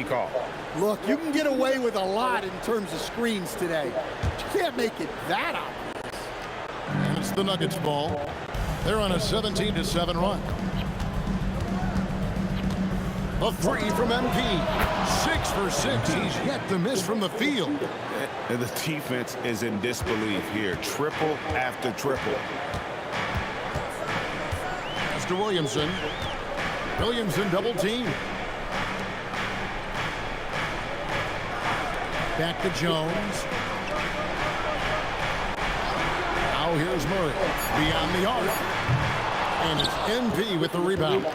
call. Look, you can get away with a lot in terms of screens today. But you can't make it that obvious. And it's the Nuggets ball. They're on a 17-7 run. A three from MP. 6 for 6. He's yet to miss from the field. And the defense is in disbelief here. Triple after triple. As to Williamson. Williamson double team. Back to Jones. Now here's Murray. Beyond the arc. And it's MP with the rebound.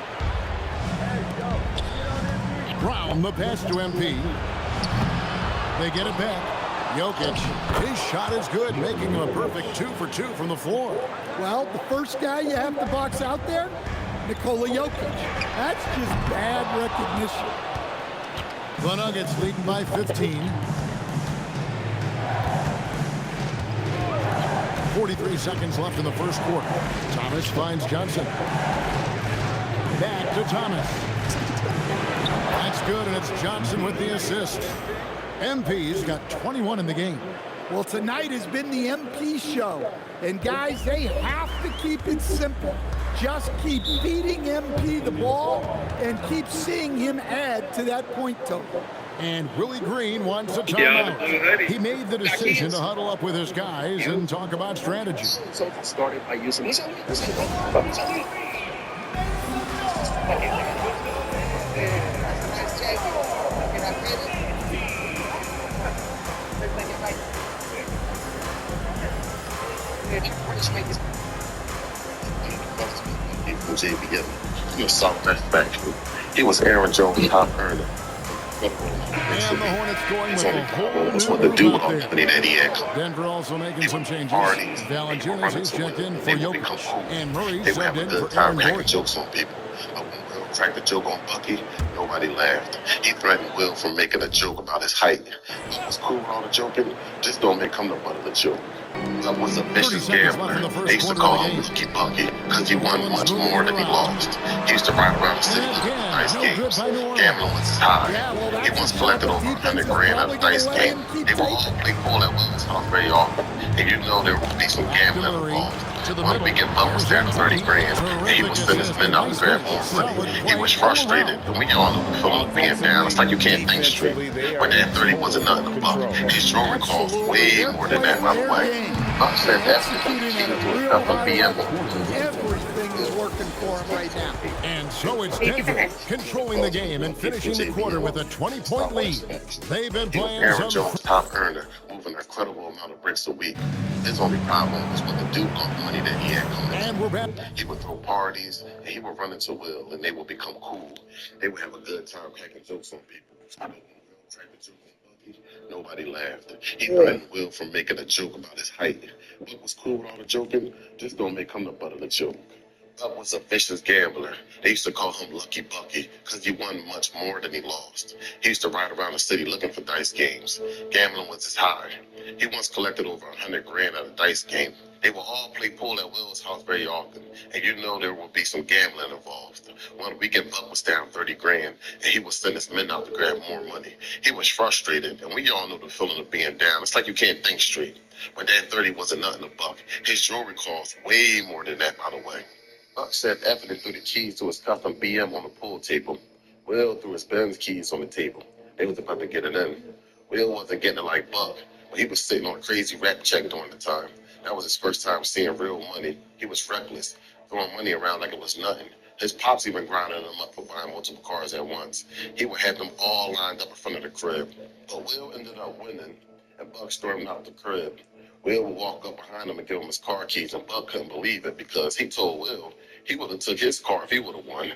Brown, the pass to MP. They get it back. Jokic, his shot is good, making him a perfect 2 for 2 from the floor. Well, the first guy you have to box out there, Nikola Jokic. That's just bad recognition. The Nuggets leading by 15. 43 seconds left in the first quarter. Thomas finds Johnson. Back to Thomas. That's good, and it's Johnson with the assist. MP's got 21 in the game. Well, tonight has been the MP show. And guys, they have to keep it simple. Just keep feeding MP the ball and keep seeing him add to that point total. And Willie Green wants a timeout. He made the decision to huddle up with his guys and talk about strategy. So I started by using this. He was Aaron Jones, top earner. And the Hornets going with a whole That's new what the dude group on there. money that he had. Denver also making some changes. Valanciunas is checked in for Jokic. And Murray They would subbed have a in good for time Aaron cracking Gordon. jokes on people. Will cracked a joke on Bucky. Nobody laughed. He threatened Will for making a joke about his height. It was cool with all the joking. Just don't make him the butt of the joke. That was a 30 vicious seconds left in gambler. the first They used to quarter call of the him Lucky Bucky because he won much more than he lost. He used to ride around the city looking for dice games. Gambling was his high. He once collected over 100 grand at a dice game. They were all play pool at Will's house very often. And you know there would be some gambling involved. One weekend Buck was down 30 grand, and he was sending his men out to grab more money. He was frustrated, and we all knew the feeling of being down. It's like you can't think straight. But that 30 wasn't nothing to Buck. His jewelry cost way more than that, by the way. Buck said that's the key to stuff on BM. Everything is working for him right now. And so it's Denver controlling the game and finishing the quarter with a 20-point lead. They've been playing Aaron some... Jones, top earner, moving an incredible amount of bricks a week. His only problem was when the dude got money that he had coming in. And we're back. He would throw parties, and he would run into Will, and they would become cool. They would have a good time cracking jokes on people. Nobody laughed. He threatened Will for making a joke about his height. Buck was cool with all the joking. Just don't make him the butt of the joke. Buck was a vicious gambler. They used to call him Lucky Bucky because he won much more than he lost. He used to ride around the city looking for dice games. Gambling was his high. He once collected over 100 grand at a dice game. They would all play pool at Will's house very often, and you know there would be some gambling involved. One weekend Buck was down 30 grand, and he would send his men out to grab more money. He was frustrated, and we all know the feeling of being down. It's like you can't think straight. But that 30 wasn't nothing to Buck. His jewelry cost way more than that, by the way. Buck said Effie threw the keys to his custom BM on the pool table. Will threw his Benz keys on the table. They was about to get it in. Will wasn't getting it like Buck, but he was sitting on a crazy rap check during the time. That was his first time seeing real money. He was reckless, throwing money around like it was nothing. His pops even grinding him up for buying multiple cars at once. He would have them all lined up in front of the crib. But Will ended up winning, and Buck stormed out the crib. Will would walk up behind him and give him his car keys, and Buck couldn't believe it because he told Will he would have took his car if he would have won.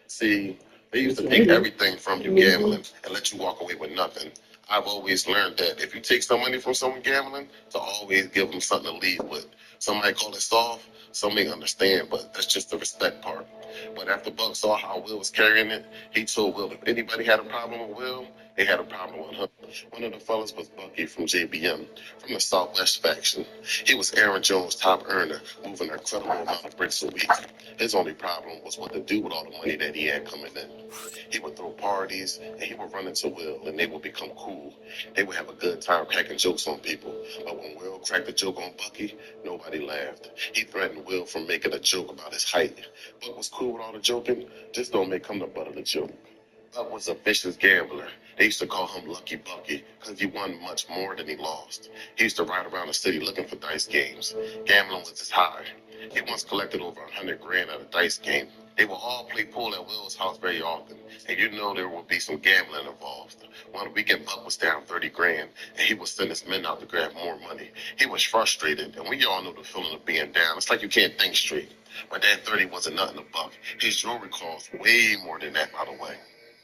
See, they used to take everything from you gambling and let you walk away with nothing. I've always learned that if you take some money from someone gambling, to always give them something to lead with. Some might call it soft, some may understand, but that's just the respect part. But after Buck saw how Will was carrying it, he told Will if anybody had a problem with Will, They had a problem with him. One of the fellas was Bucky from JBM, from the Southwest faction. He was Aaron Jones' top earner, moving an incredible amount of bricks a week. His only problem was what to do with all the money that he had coming in. He would throw parties, and he would run into Will, and they would become cool. They would have a good time cracking jokes on people. But when Will cracked a joke on Bucky, nobody laughed. He threatened Will from making a joke about his height. Buck was cool with all the joking, just don't make him the butt of the joke. Buck was a vicious gambler. They used to call him Lucky Bucky because he won much more than he lost. He used to ride around the city looking for dice games. Gambling was his high. He once collected over $100,000 at a dice game. They would all play pool at Will's house very often, and you know there would be some gambling involved. One weekend, Buck was down $30,000, and he would send his men out to grab more money. He was frustrated, and we all know the feeling of being down. It's like you can't think straight. But that 30 wasn't nothing to Buck. His jewelry cost way more than that, by the way.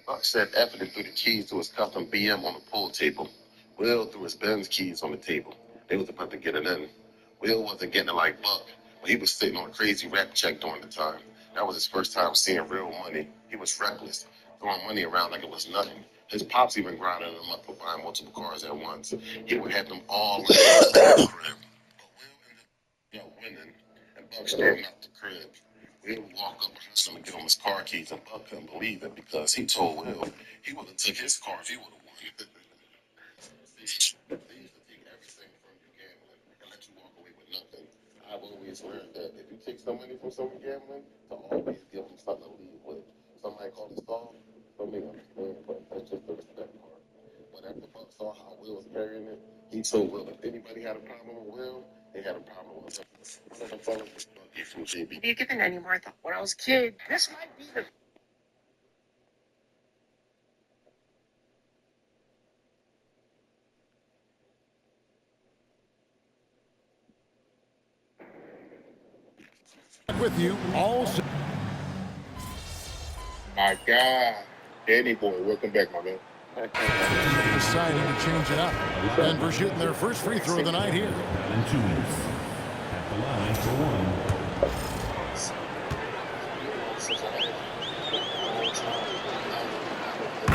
Buck said after they threw the keys to his custom BM on the pool table, Will threw his Benz keys on the table. They was about to get it in. Will wasn't getting it like Buck, but he was sitting on a crazy rap check during the time. That was his first time seeing real money. He was reckless, throwing money around like it was nothing. His pops even grinding him up for buying multiple cars at once. He would have them all in the crib. But Will ended up winning, and Buck stormed out the crib. Will would walk up behind him and give him his car keys, and Buck couldn't believe it because he told Will he would have took his car if he would have won. They used to take everything from you gambling and let you walk away with nothing. I've always learned that if you take some money from someone gambling, to always give them something to leave with. Somebody called it stall, don't make understand, but that's just the respect part. But after Buck saw how Will was carrying it, he told Will if anybody had a problem with Will, they had a problem with him. One of the fellas was Bucky from JB. Have you given any more thought? When I was a kid, this might be the With you all. My God. Danny boy, welcome back, my man. Deciding to change it up. Denver shooting their first free throw of the night here. Valanciunas at the line for one.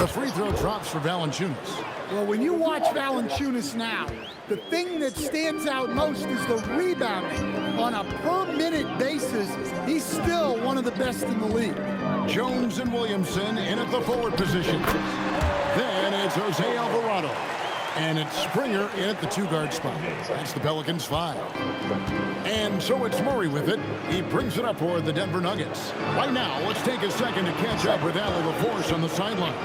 The free throw drops for Valanciunas. Well, when you watch Valanciunas now, the thing that stands out most is the rebounding. On a per-minute basis, he's still one of the best in the league. Jones and Williamson in at the forward position. Then it's Jose Alvarado. And it's Springer in at the two-guard spot. That's the Pelicans' 5. And so it's Murray with it. He brings it up for the Denver Nuggets. Right now, let's take a second to catch up with Allie LaForce on the sidelines.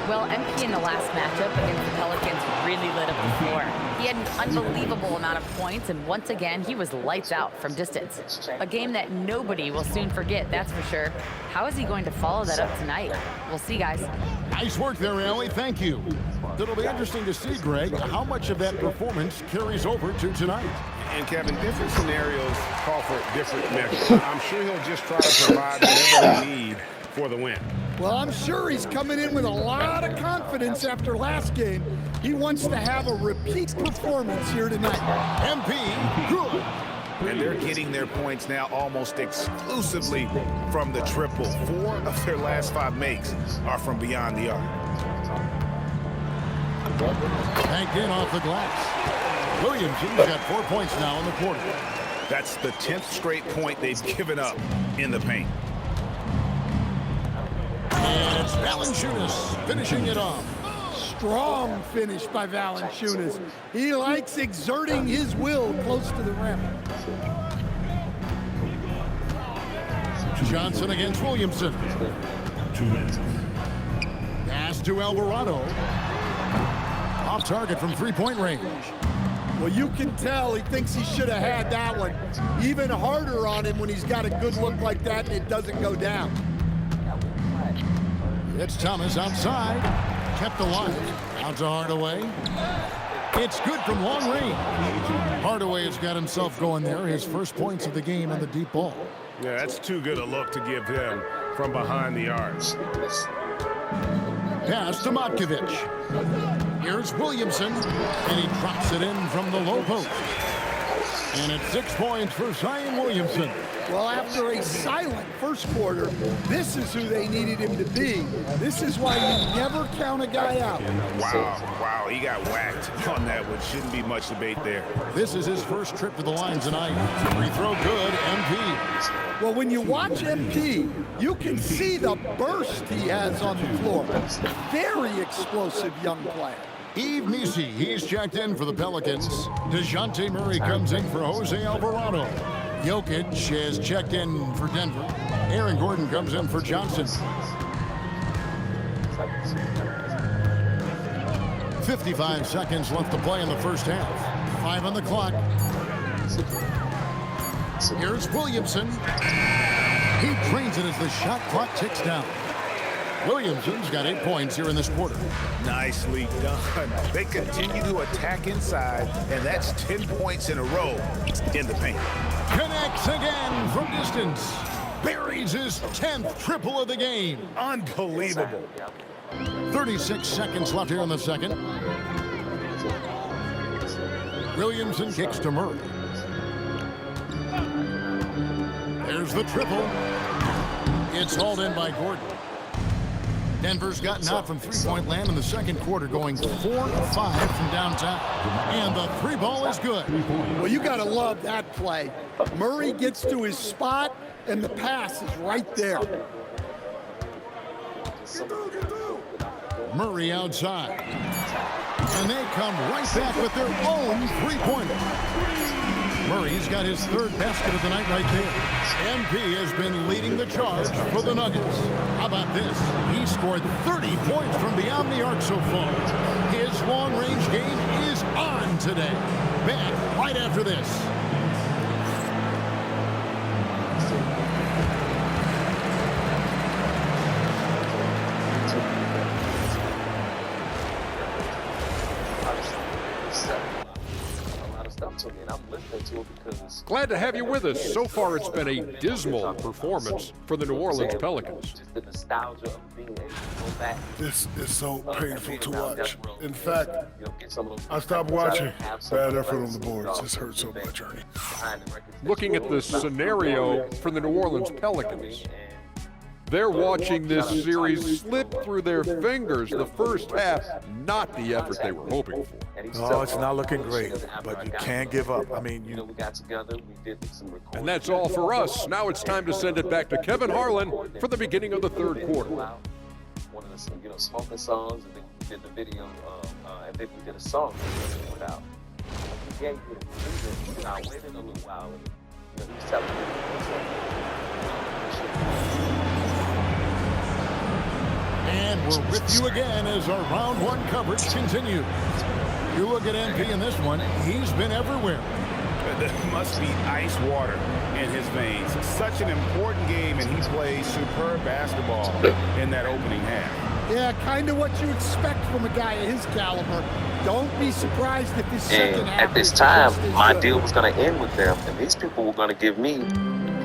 Well, MP in the last matchup against the Pelicans really lit up the floor. He had an unbelievable amount of points, and once again, he was lights out from distance. A game that nobody will soon forget, that's for sure. How is he going to follow that up tonight? We'll see, guys. Nice work there, Allie. Thank you. It'll be interesting to see, Greg, how much of that performance carries over to tonight. And Kevin, different scenarios call for different measures. I'm sure he'll just try to provide whatever they need for the win. Well, I'm sure he's coming in with a lot of confidence after last game. He wants to have a repeat performance here tonight. MP, good. And they're getting their points now almost exclusively from the triple. 4 of their last 5 makes are from beyond the arc. Banked in off the glass. Williamson's got 4 points now in the quarter. That's the 10th straight point they've given up in the paint. And it's Valanciunas finishing it off. Strong finish by Valanciunas. He likes exerting his will close to the rim. Johnson against Williamson. 2 minutes. Pass to Alvarado. Off target from three-point range. Well, you can tell he thinks he should have had that one. Even harder on him when he's got a good look like that and it doesn't go down. It's Thomas outside. Kept alive. Out to Hardaway. It's good from long range. Hardaway has got himself going there. His first points of the game in the deep ball. Yeah, that's too good a look to give him from behind the arcs. Pass to Matkovic. Here's Williamson, and he drops it in from the low post. And it's 6 points for Zion Williamson. Well, after a silent first quarter, this is who they needed him to be. This is why you never count a guy out. Wow, he got whacked on that one. Shouldn't be much debate there. This is his first trip to the line tonight. Free throw good, MP. Well, when you watch MP, you can see the burst he has on the floor. Very explosive young player. Yves Missi, he's checked in for the Pelicans. DeJounte Murray comes in for Jose Alvarado. Jokic has checked in for Denver. Aaron Gordon comes in for Johnson. 55 seconds left to play in the first half. 5 on the clock. Here's Williamson. He drains it as the shot clock ticks down. Williamson's got 8 points here in this quarter. Nicely done. They continue to attack inside, and that's 10 points in a row in the paint. Connects again from distance. Buries his 10th triple of the game. Unbelievable. 36 seconds left here in the second. Williamson kicks to Murray. There's the triple. It's hauled in by Gordon. Denver's gotten out from three-point land in the second quarter, going 4 of 5 from downtown. And the three ball is good. Well, you got to love that play. Murray gets to his spot, and the pass is right there. Murray outside. And they come right back with their own three-pointer. Murray's got his third basket of the night right there. MP has been leading the charge for the Nuggets. How about this? He scored 30 points from beyond the arc so far. His long-range game is on today. Back right after this. Glad to have you with us. So far, it's been a dismal performance for the New Orleans Pelicans. This is so painful to watch. In fact, I stopped watching. Bad effort on the boards. This hurts so much, Ernie. Looking at the scenario for the New Orleans Pelicans, they're watching this series slip through their fingers the first half, not the effort they were hoping for. No, it's not looking great, but you can't give up. I mean, And that's all for us. Now it's time to send it back to Kevin Harlan for the beginning of the third quarter. One of the smoking songs, and then we did the video, and then we did a song that we put out. He gave me the reason, I waited a little while, and he was telling me. And we're with you again as our round one coverage continues. You look at MP in this one, he's been everywhere. There must be ice water in his veins. Such an important game, and he plays superb basketball in that opening half. Yeah, kind of what you expect from a guy of his caliber. Don't be surprised if his second half. At this time, my deal was going to end with them, and these people were going to give me.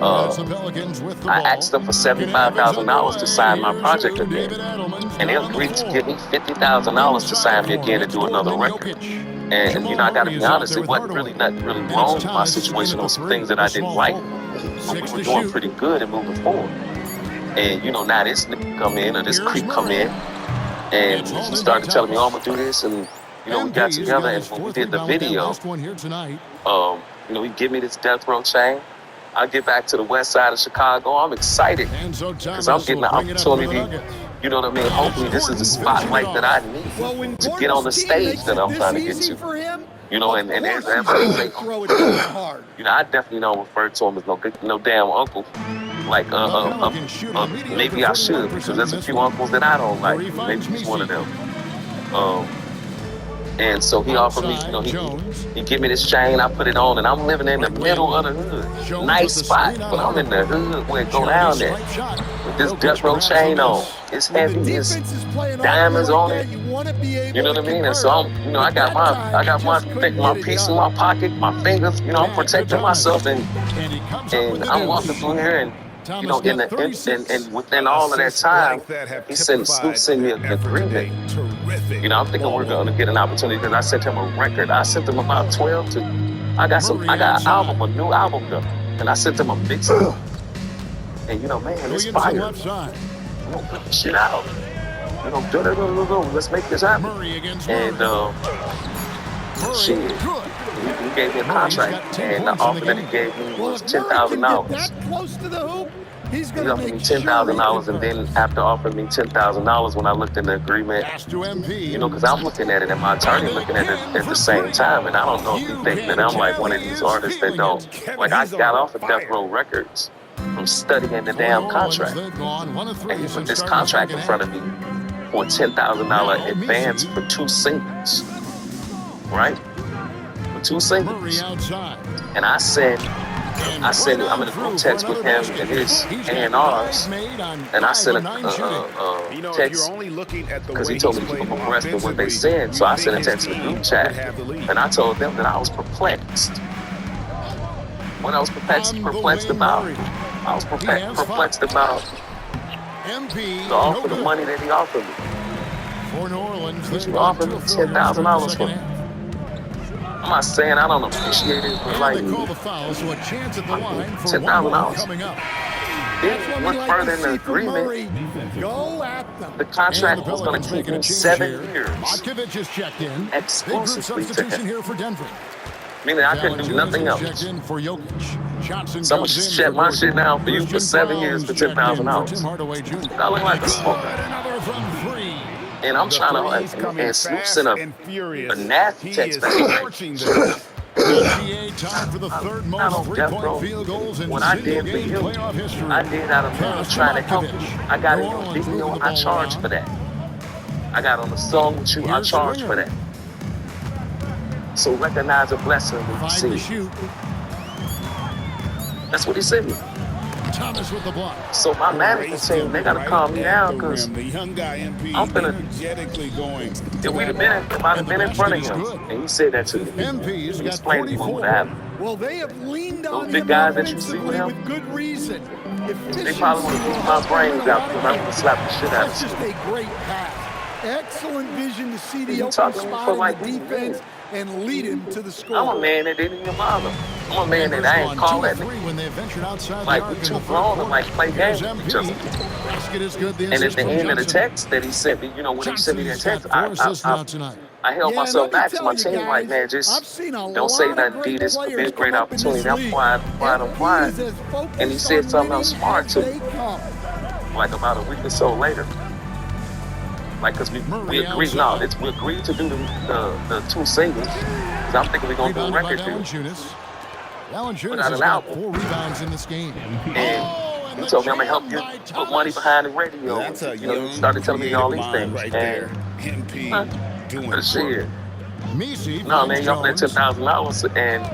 I asked them for $75,000 to sign my project again, and they agreed to give me $50,000 to sign me again and do another record. And I got to be honest, it wasn't really nothing really wrong with my situation. There was some things that I didn't like, but we were doing pretty good and moving forward. And now this nigga come in, or this creep come in, and he started telling me, "Oh, I'm gonna do this," and we got together, and when we did the video, he give me this death row chain. I get back to the west side of Chicago. I'm excited because I'm getting the opportunity. You know what I mean? Hopefully, this is the spotlight that I need to get on the stage that I'm trying to get to. And there's I definitely don't refer to him as no damn uncle. Like, maybe I should, because there's a few uncles that I don't like. Maybe he's one of them. And so he offered me, he give me this chain, I put it on, and I'm living in the middle of the hood. Nice spot, but I'm in the hood where it go down there. With this death row chain on. It's heavy, it's diamonds on it. You know what I mean? And so I got my piece in my pocket, my fingers, I'm protecting myself, and I'm walking through here, and and within all of that time, Snoop sent me an agreement. I'm thinking we're going to get an opportunity because I sent him a record. I sent him about 12 to I got an album, a new album done, and I sent him a mixtape. And you know, man, it's fire. Left side. I'm gonna put this shit out. You know, let's make this happen. And shit, he gave me a contract, and the offer that he gave me was $10,000. That close to the hoop, he's He going to offered me make $10,000, and then after offering me $10,000, when I looked in the agreement, you know, because I'm looking at it and my attorney looking at it at the same time, and I don't know if you think that I'm like one of these artists that don't, like I got off of Death Row Records from studying the damn contract, and he put this contract in front of me for a $10,000 advance for 2 singles, right? For 2 singles, and I said, I'm in a group text with him and his A&Rs, and I sent a text because he told me to keep them abreast of what they said. So I sent a text to the group chat, and I told them that I was perplexed. What I was perplexed about, I was perplexed about the offer, the money that he offered me. He offered me $10,000 for it. I'm not saying I don't appreciate it, but like $10,000. Then went further in the agreement. The contract was going to keep me 7 years exclusively to him. Meaning I couldn't do nothing else. So I'm going to shut my shit down for you for 7 years for $10,000. I look like a smoker. And I'm trying to, like, and Snoop sent a nasty text back. I don't Death Row. What I did for you, I did out of love, trying to help you. I got it on video, I charged for that. I got on the song with you, I charged for that. So recognize a blessing when you see it. That's what he said to me. Thomas with the block. So my management team, they gotta calm me down because I'm finna. If we'd have been in front of him, and he said that to me, he explained to me what would happen. Well, they have leaned on those big him guys that you see with him, with good reason. They probably want to keep my brains out because I'm gonna slap the shit out of That's just a great pass. Excellent vision to see the open spot in the defense and lead him to the score. I'm a man that didn't even bother. I'm a man that I ain't call that nigga. Like, we too grown to like play games with each other. And at the end of the text that he sent me, you know, when he sent me that text, I held myself back to my team, like, man, just don't say that, D, this could be a great opportunity. I'm quiet. And he said something else smart to me, like about a week or so later. Like, because we agreed, we agreed to do the 2 singles. So I'm thinking we're going to do a record deal. Without an album. 4 rebounds in this game. And he told me I'm going to help you put money behind the radio. You know, he started telling me all these things. And shit. No, man, you offered that $10,000, and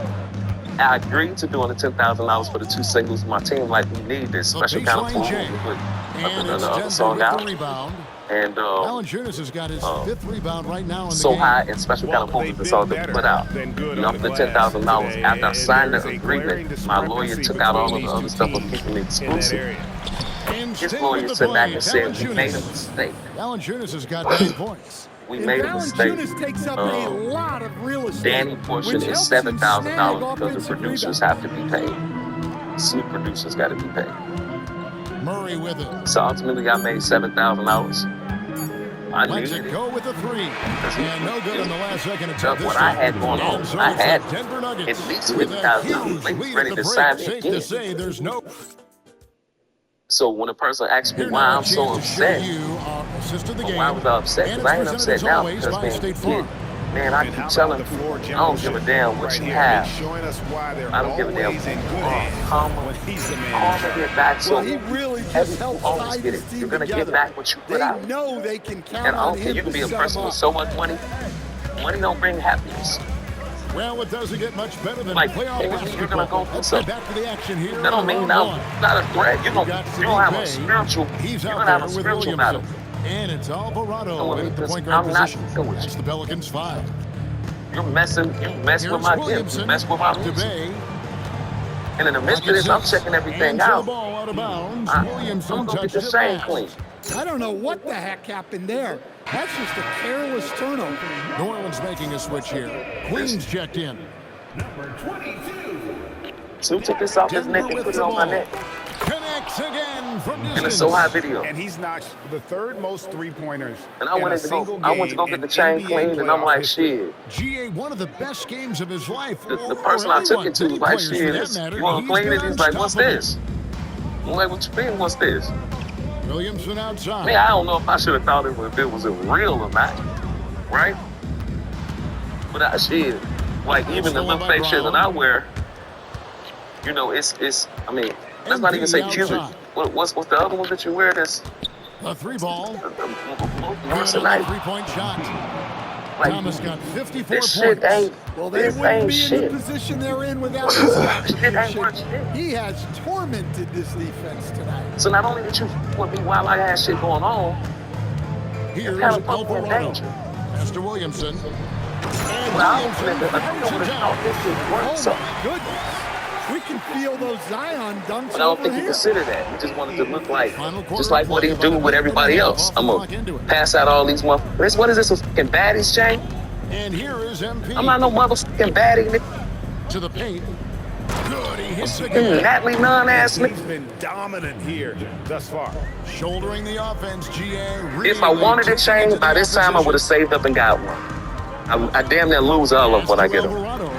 I agreed to doing the $10,000 for the 2 singles. My team, like, we need this special kind of food to put another song out. And Alan Jonas has got his 5th rebound right now in the So game. High and Special Kind of Focus is all to put out. You know, for the $10,000, after I signed the agreement, my lawyer took out all of the other stuff of keeping it exclusive. His lawyer sat back and said, we made a mistake. Alan Jonas has got 9 points. We made a mistake. Danny portion is $7,000 because the producers have to be paid. Snoop producers got to be paid. Murray with it. So ultimately, I made $7,000. I Let's needed it. go with the 3. And no good in the last second So attempt. what I had going on, I had at least $50,000. They was ready to sign me Safe to again. say there's no. So when a person asks me why I'm so upset, why was I upset? Because I ain't upset now because, man, I keep telling people, I don't give a damn what you have. I don't give a damn. Karma get back. So everyone always get it. You're going to get back what you put out. And I don't care. You can be a person with so much money. Money don't bring happiness. Well, it doesn't get much better than Like, playoff basketball. you're going to go through something. Back to the action here. That don't mean I'm not a threat. You're going to have a spiritual, you're going to have a spiritual battle. And it's Alvarado No, at the point I'm guard not position. going with That's the Pelicans 5. You mess with my kids. You mess with my music. And in the midst of this, I'm checking everything out. I'm going to get the same clean. I don't know what the heck happened there. That's just a careless turnover. New Orleans making a switch here. Queens checked in. Number 22. So took this off his neck and put it on my neck. Connects again from distance. And it's so high video. And he's notched the third most three-pointers. And I went to go get the chain cleaned, and I'm like, shit. GA, one of the best games of his life. The person I took it to was like, shit, you want to clean it? He's like, what's this? I'm like, what you mean, what's this? Williamson outside. Man, I don't know if I should have thought if it was real or not, right? But I shit, like even the little fake shit that I wear, you know, it's. I mean, let's not even say cubic. What's the other one that you wear? That's a three ball. Once a night. 3-point shot. Like, Thomas got 54 this shit points. ain't. Well, they This wouldn't ain't be shit. in the position they're in without this Shit ain't worth contribution. shit. He has tormented this defense tonight. So not only did you with me while I had shit going on, Here's kind of Alvarado. danger. Master Williamson. And Well, I Williamson don't fires it know down. how this shit works. So, Oh, my goodness. We can feel those Zion dunks but I don't over think you here. consider that. You just wanted to look like, Final quarter just like what he play, do about with a everybody minute else. off I'm the gonna clock into it. pass out all these motherfuckers. What is this, a fucking baddies chain? And here is MP. I'm not no motherfucking baddie, nigga. to the paint. Good, he hits Mm, again. Natalie non-ass He's nigga. been dominant here thus far. Shouldering the offense, GA. Really If I wanted to taking change, to by the this time I would have saved up and got one. I damn near lose all of what I get. Alvarado.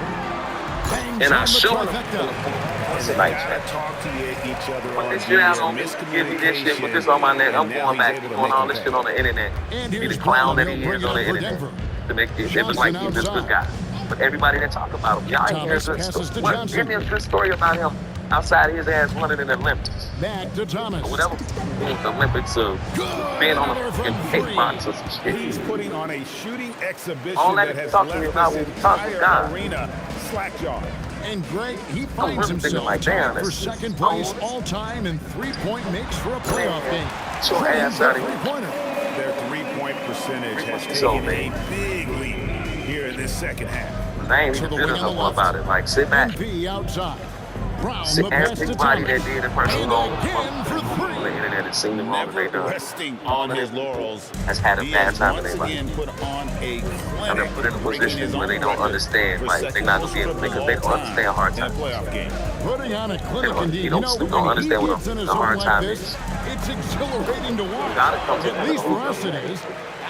Bangs And I on the show trifecta. It's a night check. Talk to each other Put all this shit out year, on me. Give me this shit. Put this on my neck. I'm and now going he's back. able to Doing make all it this pay. shit on the internet. And Be the here's clown that Brown. he He'll is bring on the it up for internet. Denver. To make it look like he's this good guy. But everybody that talk about him, y'all ain't hear a Thomas good passes to story. Johnson. Give me a good story about him outside his ass running in the Olympics. Back to Thomas. Or whatever. The Olympics of being on a fucking cake box or some shit. He's putting on a shooting exhibition All that that has talking left about this when we talk to entire God. arena slack-jawed. And Greg, he I'm finds really thinking himself like, damn, tied for that's second just place old. all-time in three-point makes for a playoff game. Get your ass out of here. Three-pointer. Their three-point percentage has So taken big. a big leap here in this second half. I ain't To even the feeling wing on the no more left. about it. Like, sit back. MP outside. Brown, See, the pass to everybody Thomas. that did the first And one again for on the three. internet has seen the wrong that they Never done. resting All on of his this laurels. has had a He bad has time in once their life. again put on a And clinic, they're put in a breaking position his where they own don't record understand. for Like, they're second not most gonna be able triple because they don't all-time understand a hard in a time. playoff game. Putting on a clinic don't- indeed. you don't- know, you don't when understand he what gets in a a zone hard like time this, is. it's exhilarating to watch. gotta come to At the least for hoop. us it is.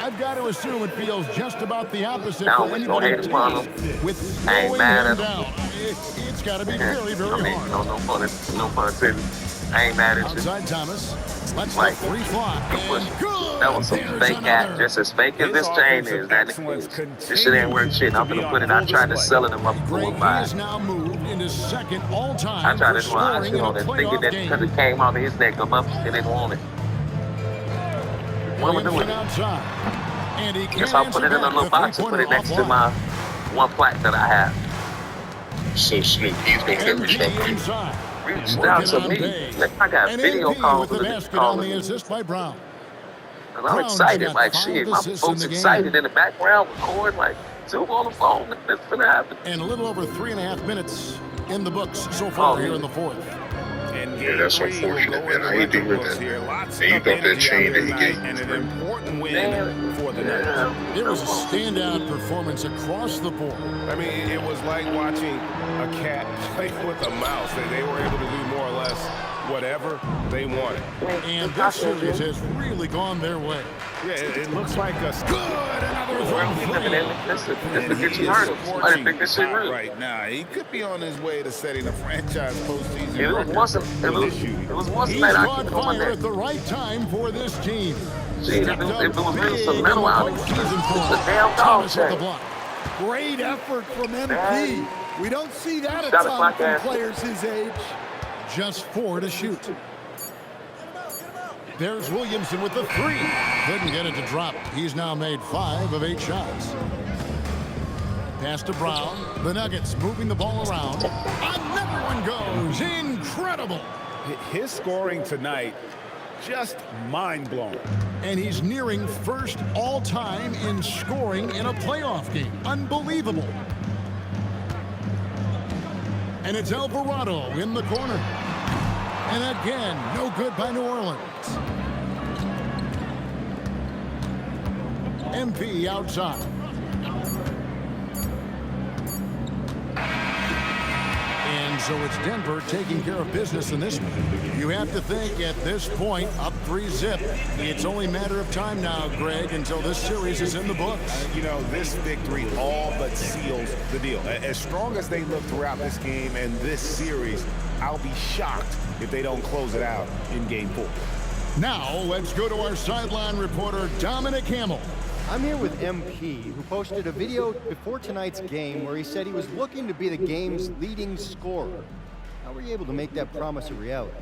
I've got to assume it feels just about the opposite Now for we gonna anybody hate upon him. with I ain't slowing mad him at him. down. It's got to be very, I very mean, hard. no pun intended. I ain't mad at you. Outside Thomas. Let's Like, let three fly. was- And good. That was some There's fake hat, another. just as fake as His this chain offensive is. That excellence this shit ain't worth shit. I'm continues gonna put to it. be I on tried to full sell it in my Greg, full he buy. is now moved into second all-time I tried for to do our scoring shit in a on it, thinking playoff that game. because it came out of his neck, I'm up and didn't want it. What am I Williamson doing? outside. And he Guess can't I'll answer put it in a back. little The box and put it three-pointer next to offline. my one plaque that I have. So Snoop, he's gonna get MP reshuffled. inside. Reached Working out to on me. Bay. I got And video MP calls with of the the basket on calling the me. assist by Brown. And I'm Brown's excited, got like 5 shit. My assists in folks the game. excited in the background, recording like two on the phone. That's gonna happen. And a little over 3.5 minutes in the books so far here in the fourth. And Yeah, that's game three will unfortunate, go man. in the I hate to record hear books that. here. Lots And you of thought that energy out chain there that he tonight, gave and an you, important win Man, for the Nuggets. It was a standout performance across the board. I mean, it was like watching a cat play with a mouse. They were able to do more or less whatever they wanted. And this series has really gone their way. Yeah, it looks like a Good, another from three. This to and get he you is hurt. Somebody scorching think this shit hot real. right now. He could be on his way to setting a franchise postseason It was record once a, with it was, this shooting. it was once a He's night I caught keep it on my fire neck. at the right time for this team. See, if Stepped up it was big real in some metal the out, it's postseason for a him. damn dog Thomas with the chain. block. Great effort from MP. We don't see that a Shot a ton clock from ass. players his age. Just 4 to shoot. There's Williamson with the three. Couldn't get it to drop. He's now made 5 of 8 shots. Pass to Brown. The Nuggets moving the ball around. Another one goes. Incredible. His scoring tonight, just mind-blowing. And he's nearing first all-time in scoring in a playoff game. Unbelievable. And it's Alvarado in the corner. And again, no good by New Orleans. MP outside. And so it's Denver taking care of business in this one. You have to think at this point, up 3-0. It's only a matter of time now, Greg, until this series is in the books. You know, this victory all but seals the deal. As strong as they look throughout this game and this series, I'll be shocked if they don't close it out in Game 4. Now, let's go to our sideline reporter, Dominic Hamill. I'm here with MP, who posted a video before tonight's game where he said he was looking to be the game's leading scorer. How were you able to make that promise a reality?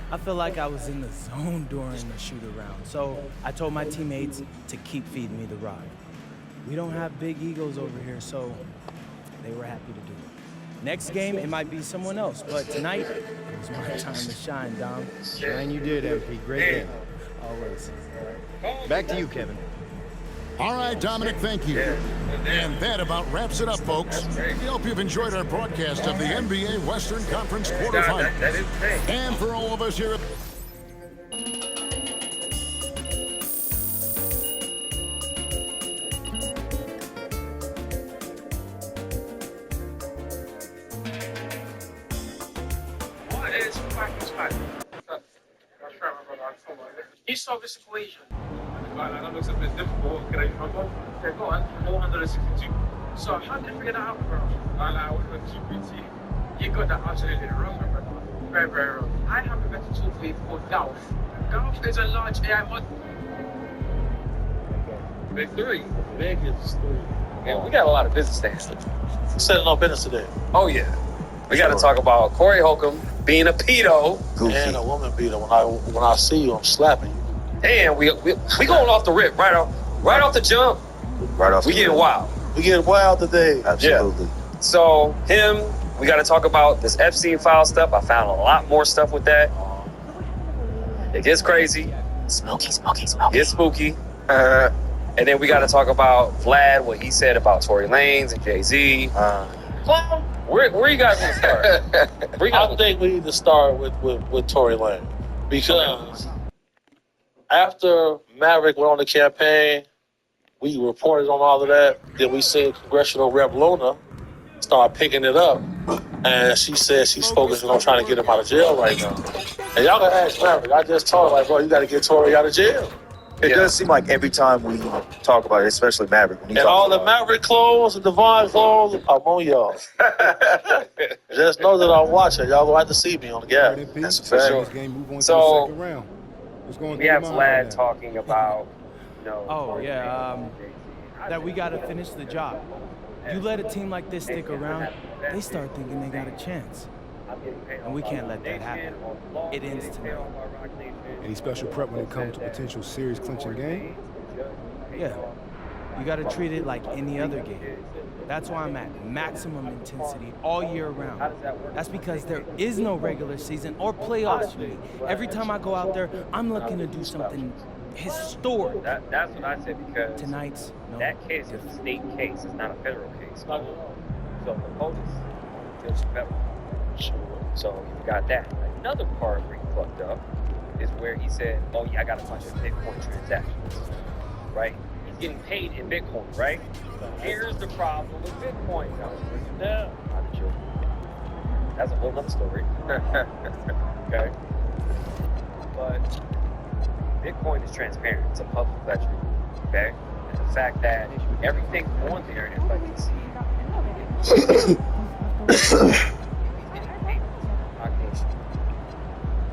I feel like I was in the zone during the shoot-around, so I told my teammates to keep feeding me the rock. We don't have big egos over here, so they were happy to do it. Next game, it might be someone else, but tonight, it was my time to shine, Dom. Shine you did, MP. Great game. Always. Back to you, Kevin. All right, Dominic, thank you. And that about wraps it up, folks. We hope you've enjoyed our broadcast of the NBA Western Conference quarterfinals. And for all of us here at He solved this equation. That looks a bit difficult. Can I remember? Okay, go on. 462. So how did you figure that out, bro? I went with GPT. You got that absolutely wrong, brother. Very, very wrong. I have a better tool for you called Golf. Golf is a large AI model. Big three. Big is three. Yeah, we got a lot of business things. Setting on business today. Oh, yeah. We got to talk about Corey Holcomb being a pedo. Goofy. And a woman beater. When I see you, I'm slapping you. And we going off the rip, right off the jump. Right off. We getting wild. We getting wild today. Absolutely. Yeah. So we got to talk about this Epstein file stuff. I found a lot more stuff with that. It gets crazy. Smoky. Gets spooky. And then we got to talk about Vlad, what he said about Tory Lanez and Jay-Z. Where you guys want to start? I think we need to start with Tory Lanez because after Maverick went on the campaign, we reported on all of that. Then we seen Congressional Rep Luna start picking it up, and she said she's focusing on trying to get him out of jail right now. And y'all gotta ask Maverick. I just told her, like, bro, you got to get Tory out of jail. It does seem like every time we talk about it, especially Maverick. When and all the Maverick clothes and Devon clothes, I'm on y'all. Just know that I'm watching. Y'all gonna have to see me on the gas. That's a fact. Sure. So we have Vlad talking about, that we got to finish the job. You let a team like this stick around, they start thinking they got a chance. And we can't let that happen. It ends tonight. Any special prep when it comes to potential series clinching game? Yeah. You got to treat it like any other game. That's why I'm at maximum intensity all year round. That's because there is no regular season or playoffs for me. Every time I go out there, I'm looking to do something historic. That's what I said because tonight's that case is a state case. It's not a federal case. So the POTUS is federal. So you got that. Another part where he fucked up is where he said, oh yeah, I got a bunch of Bitcoin transactions, right? He's getting paid in Bitcoin, right? Here's the problem with Bitcoin. No, not a joke. That's a whole other story. Okay? But Bitcoin is transparent. It's a public ledger, okay? And the fact that everything on there, everybody can see.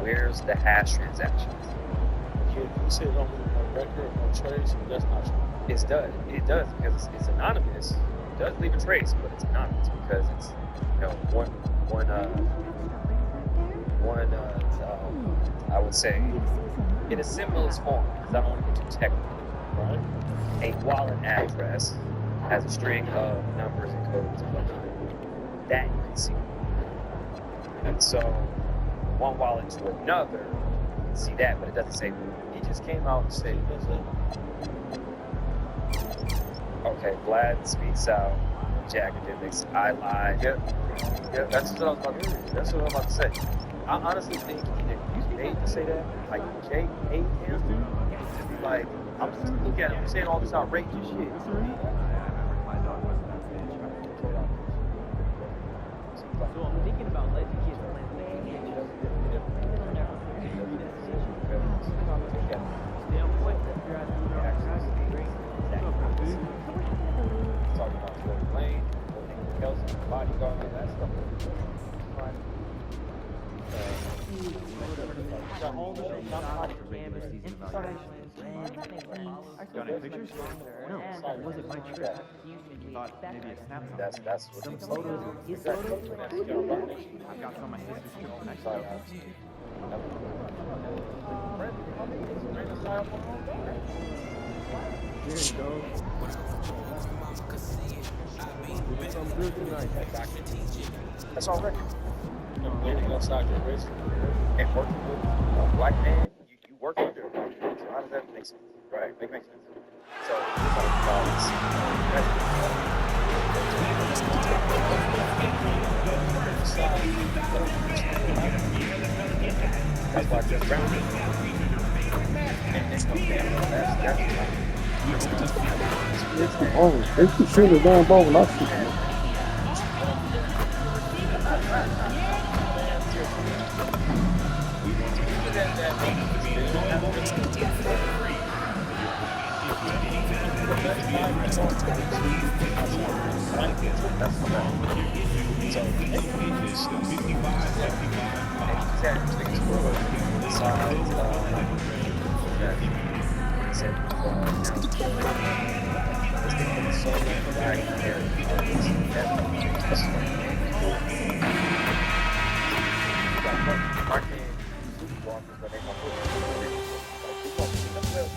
Where's the hash transactions? You say it on record or trace, that's not true. It does because it's anonymous. It does leave a trace, but it's anonymous because it's I would say in a simplest form, because I don't want to get too technical, right? A wallet address has a string of numbers and codes and whatnot. That you can see. And so one wallet to another, you can see that, but it doesn't say who. He just came out and said, okay, Vlad speaks out, Jack academics, I lied. Yeah, that's what I was about to say. That's what I'm about to say. I honestly think he didn't use hate to say that, like Jay hate him. Like I'm just looking at him saying all this outrageous shit. So I'm thinking about letting kids play. Stay on point. Talking about Tory Lane, Kelsey, bodyguard, that stuff. Got any pictures? No. Was it my trip? Thought maybe a snapshot. That's what some he's photos. His photos. I've got some of my sister's trip next time. That's all right. Living outside your race and working with a black man, you work under. So how does that make sense? Right, that makes sense. So we're talking about that's why Jeff Brown and this comes down. They keep shooting the damn ball when I shoot.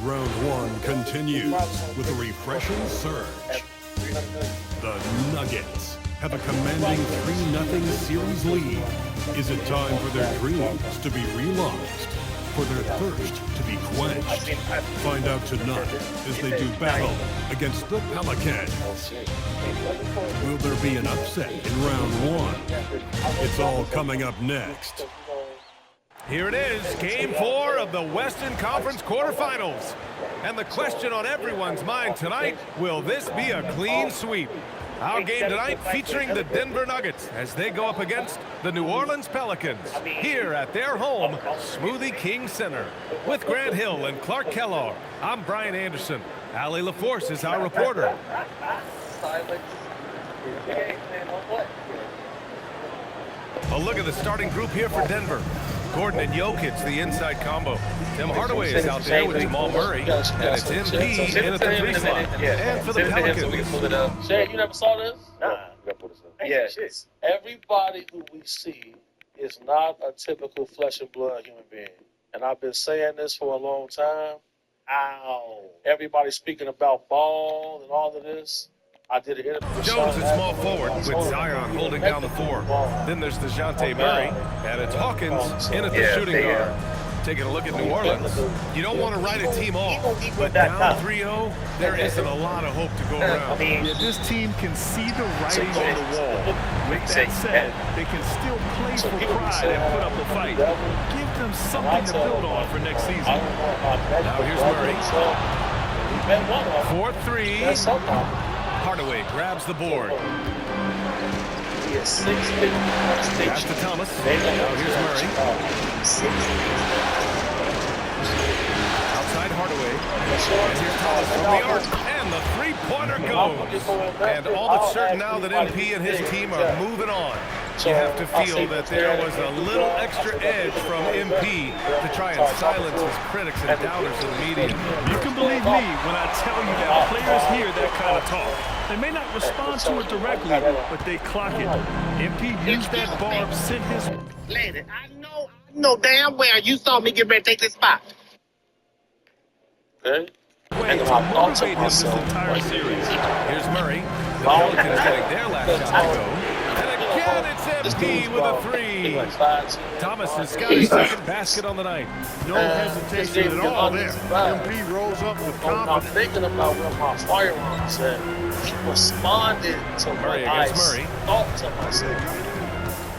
Round one continues with a refreshing surge. The Nuggets have a commanding 3-0 series lead. Is it time for their dreams to be realized? For their thirst to be quenched? Find out tonight as they do battle against the Pelicans. Will there be an upset in round one? It's all coming up next. Here it is, Game 4 of the Western Conference quarterfinals. And the question on everyone's mind tonight, will this be a clean sweep? Our game tonight featuring the Denver Nuggets as they go up against the New Orleans Pelicans here at their home, Smoothie King Center. With Grant Hill and Clark Kellogg, I'm Brian Anderson. Allie LaForce is our reporter. A look at the starting group here for Denver. Gordon and Jokic, the inside combo. Tim Hardaway is out there with Jamal Murray. And it's MP in at the 3 slot. And for the Pelicans. Shay, you never saw this? Nah. Yes. Everybody who we see is not a typical flesh and blood human being. And I've been saying this for a long time. Ow. Everybody's speaking about ball and all of this. I did an interview. Jones at small forward with Zion holding down the 4. Then there's DeJounte Murray, and it's Hawkins in at the shooting guard. Taking a look at New Orleans. You don't want to write a team off, but down 3-0, there isn't a lot of hope to go around. Yeah, this team can see the writing on the wall. With that said, they can still play for pride and put up a fight. Give them something to build on for next season. Now here's Murray. 4-3. Hardaway grabs the board. Pass to Thomas. Now here's Murray. Outside Hardaway. And here's Thomas from the arc. And the three-pointer goes. And all but certain now that MP and his team are moving on. You have to feel that there was a little extra edge from MP to try and silence his critics and doubters in the media. You can believe me when I tell you that players hear that kind of talk. They may not respond to it directly, but they clock it. MP used that barb, sent his... Lady, I know damn well you saw me get ready to take this spot. Okay. Way to motivate him this entire series. Here's Murray. The Pelicans getting their last shot to go. And again, it's MP with a 3. Thomas has got his second basket on the night. No hesitation at all there. MP rolls up with confidence. I'm thinking about what my firearm said. He responded to Murray what I against Murray. thought to myself.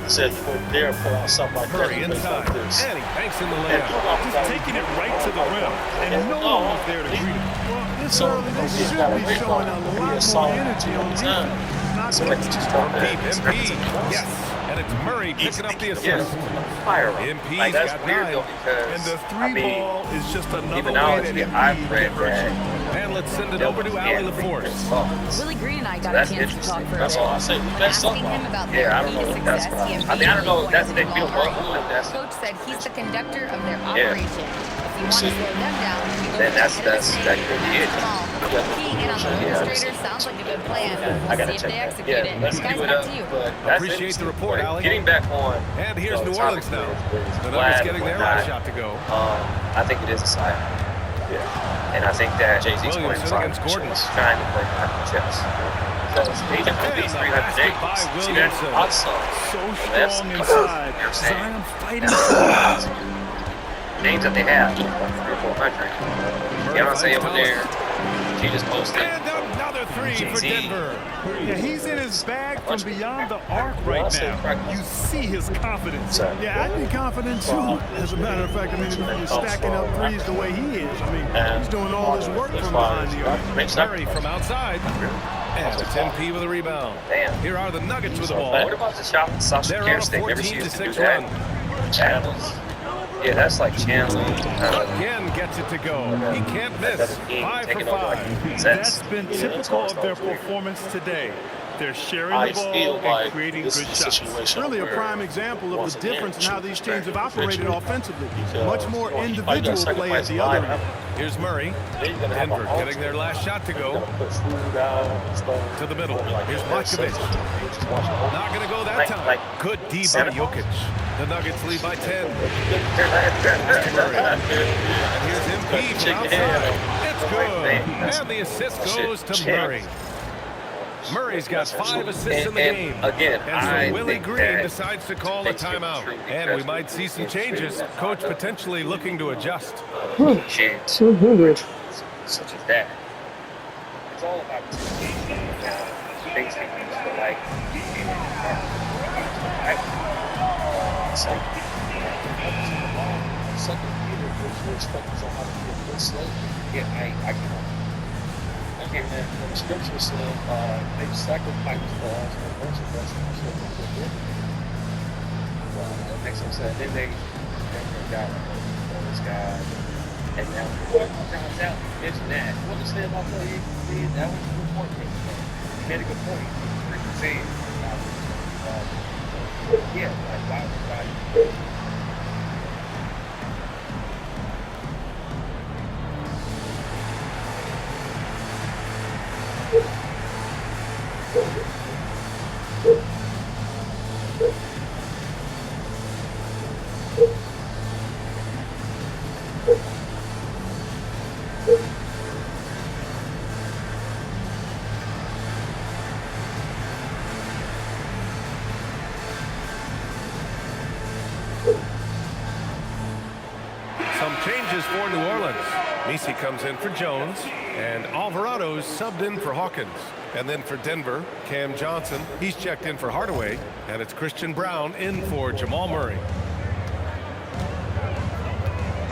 said you go there and pull out something like Curry that. inside, Like this. and he banks in the layup. Just taking it right to the rim, and no one was there to greet him. Well, this early, they should be showing a lot more energy on defense. Not Deep MP, yes, and it's Murray picking up the assist. MP's That's got weird 9. though because And the three ball is just another even way now that I've read that. And let's send it over to Allie LaForce. Willie Green and I got That's a chance to talk interesting. for a That's bit. all I say. Asking him about their Yeah, I don't key to know. That's success, he I mean, I don't know. That's the Jamal Murray. that's Coach said he's the conductor of their Yeah. operation. If you want to slow them down, you go Then to that's the head of the that snake. could be it. Keying in on the orchestrator sounds like a good plan. I We'll gotta see if check they that. execute Yeah, it. let's Guys, do it back up. to you. But that's Appreciate the report, But Allie. Getting back on. And here's you know, New the Orleans topic now. is The Vlad Nuggets and getting their whatnot. last shot to go. I think it is a side. Yeah. And I think that Jay-Z's playing Williamson against Gordon. trying to play behind the chest. Because Agent for these 300 days. See that? Awesome. so That's strong inside. you're saying. Zion fighting. That's names that they have. 300 or 400. You know what I'm saying over there? She just posted. And another three for Denver. Yeah, he's in his bag from beyond the arc right now. You see his confidence. Yeah, I'd be confident too. As a matter of fact, I mean, if he's stacking up threes the way he is, I mean, he's doing all his work from behind the arc. Murray from outside. And it's MP with a rebound. Here are the Nuggets with the ball. What about the shot with Sasha They're on a Kirsten? Never 14 seen to us do 6 that. run. Channels. Yeah, that's like channeling. Again gets it to go. He can't miss. 5 for 5. That's been typical of their performance today. They're sharing the ball and creating good shots. Really a prime example of the difference in how these teams have operated offensively. Much more individual play at the other end. Here's Murray. Denver getting their last shot to go. To the middle. Here's Markovic. Not going to go that time. Good D by Jokic. The Nuggets lead by 10. And here's MP from outside. It's good. And the assist goes to Murray. Murray's got 5 assists in the game. Again, and so Willie Green decides to call a timeout. And we might see some changes. Coach potentially looking to adjust. Such as that. It's all about things that you feel like second year, you're expecting to have to be a good slate. Yeah, I can't. Okay, man, when the scripture said they sacrificed for us for worship us, that makes some sense. Then they got this guy, and now out this and that. What to say about that? That was a good point. He made a good point. Saying, yeah, like why. Some changes for New Orleans. Misi comes in for Jones, and Alvarado's subbed in for Hawkins. And then for Denver, Cam Johnson, he's checked in for Hardaway, and it's Christian Brown in for Jamal Murray.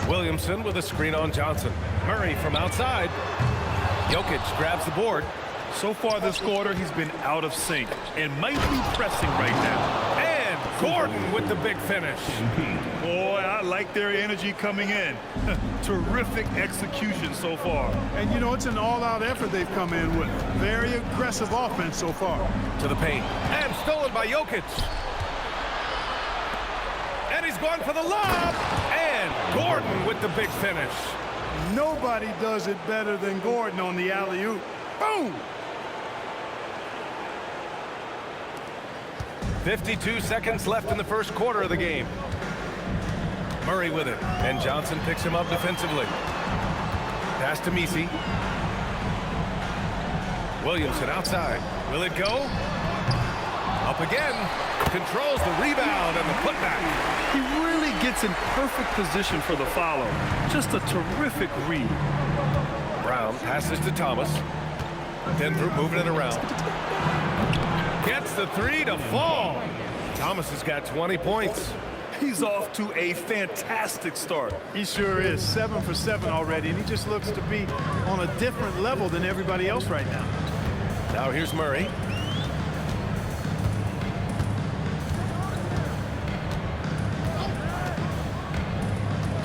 Williamson with a screen on Johnson. Murray from outside. Jokic grabs the board. So far this quarter, he's been out of sync and might be pressing right now. And Gordon with the big finish. Boy, I like their energy coming in. Terrific execution so far. And, you know, it's an all-out effort they've come in with. Very aggressive offense so far. To the paint. And stolen by Jokic. And he's going for the lob. And Gordon with the big finish. Nobody does it better than Gordon on the alley-oop. Boom! 52 seconds left in the first quarter of the game. Murray with it, and Johnson picks him up defensively. Pass to Misi. Williamson outside. Will it go? Up again. Controls the rebound and the putback. He really gets in perfect position for the follow. Just a terrific read. Brown passes to Thomas. Denver moving it around. Gets the three to fall. Thomas has got 20 points. He's off to a fantastic start. He sure is. 7 for 7 already, and he just looks to be on a different level than everybody else right now. Now here's Murray.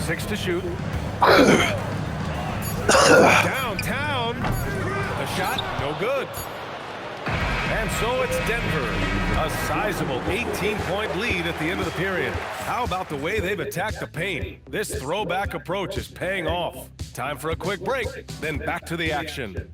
Six to shoot. Downtown. The shot, no good. And so it's Denver. A sizable 18-point lead at the end of the period. How about the way they've attacked the paint? This throwback approach is paying off. Time for a quick break, then back to the action.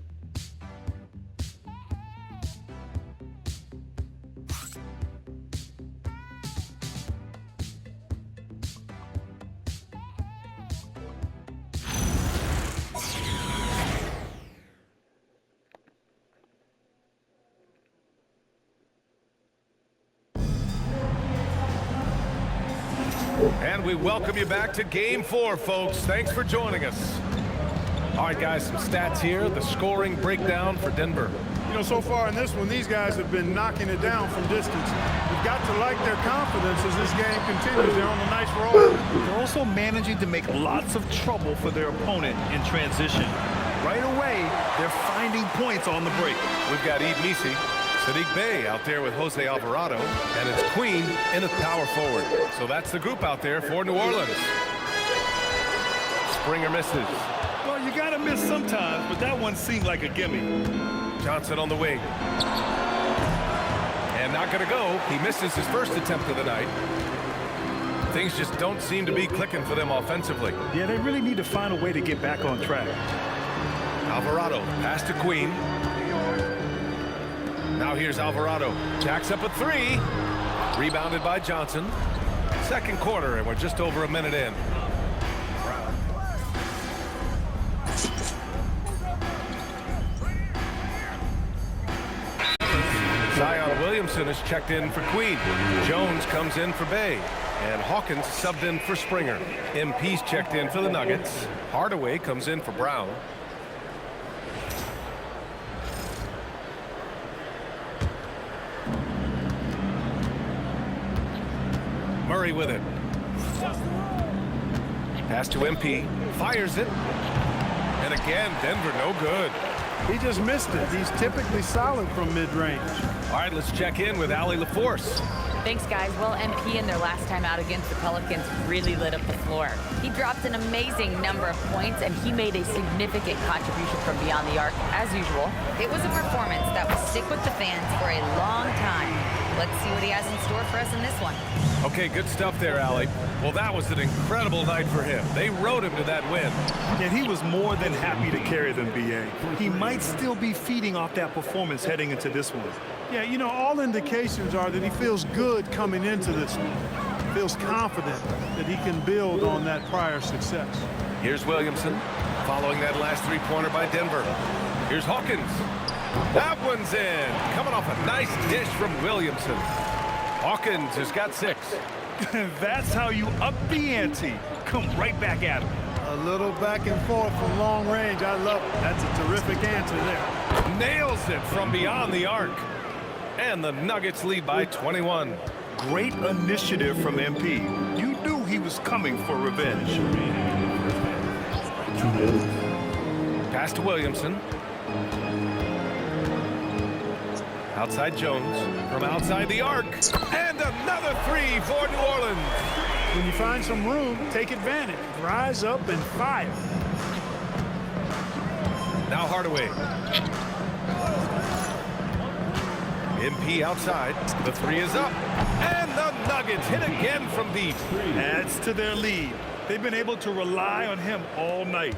And we welcome you back to Game 4, folks. Thanks for joining us. All right, guys, some stats here. The scoring breakdown for Denver. You know, so far in this one, these guys have been knocking it down from distance. We've got to like their confidence as this game continues. They're on a nice roll. They're also managing to make lots of trouble for their opponent in transition. Right away, they're finding points on the break. We've got Yves Missi, Saddiq Bey out there with Jose Alvarado, and it's Queen in a power forward. So that's the group out there for New Orleans. Springer misses. Well, you gotta miss sometimes, but that one seemed like a gimme. Johnson on the wing. And not gonna go. He misses his first attempt of the night. Things just don't seem to be clicking for them offensively. Yeah, they really need to find a way to get back on track. Alvarado, pass to Queen. Now here's Alvarado. Jacks up a three. Rebounded by Johnson. Second quarter, and we're just over a minute in. Zion Williamson is checked in for Queen. Jones comes in for Bey. And Hawkins subbed in for Springer. MP's checked in for the Nuggets. Hardaway comes in for Brown. Murray with it. Pass to MP. Fires it. And again, Denver no good. He just missed it. He's typically solid from mid-range. All right, let's check in with Allie LaForce. Thanks, guys. Well, MP in their last time out against the Pelicans really lit up the floor. He dropped an amazing number of points, and he made a significant contribution from beyond the arc, as usual. It was a performance that will stick with the fans for a long time. Let's see what he has in store for us in this one. Okay, good stuff there, Allie. Well, that was an incredible night for him. They rode him to that win. And he was more than happy to carry them, B.A. He might still be feeding off that performance heading into this one. Yeah, you know, all indications are that he feels good coming into this one. Feels confident that he can build on that prior success. Here's Williamson following that last three-pointer by Denver. Here's Hawkins. That one's in. Coming off a nice dish from Williamson. Hawkins has got 6. That's how you up the ante. Come right back at him. A little back and forth from long range. I love it. That's a terrific answer there. Nails it from beyond the arc. And the Nuggets lead by 21. Great initiative from MP. You knew he was coming for revenge. Pass to Williamson. Outside Jones from outside the arc. And another three for New Orleans. When you find some room, take advantage. Rise up and fire. Now Hardaway. MP outside. The three is up. And the Nuggets hit again from deep. Adds to their lead. They've been able to rely on him all night.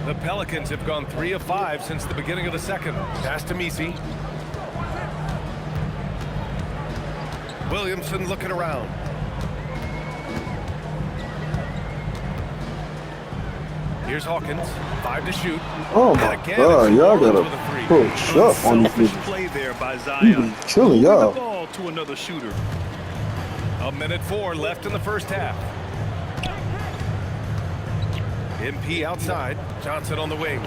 The Pelicans have gone 3 of 5 since the beginning of the second. Pass to Missi. Williamson looking around. Here's Hawkins. 5 to shoot. Oh my God, y'all gotta push up on these niggas. Play there by He Zion. be killing The y'all. ball to another shooter. 1:04 left in the first half. MP outside. Johnson on the wing.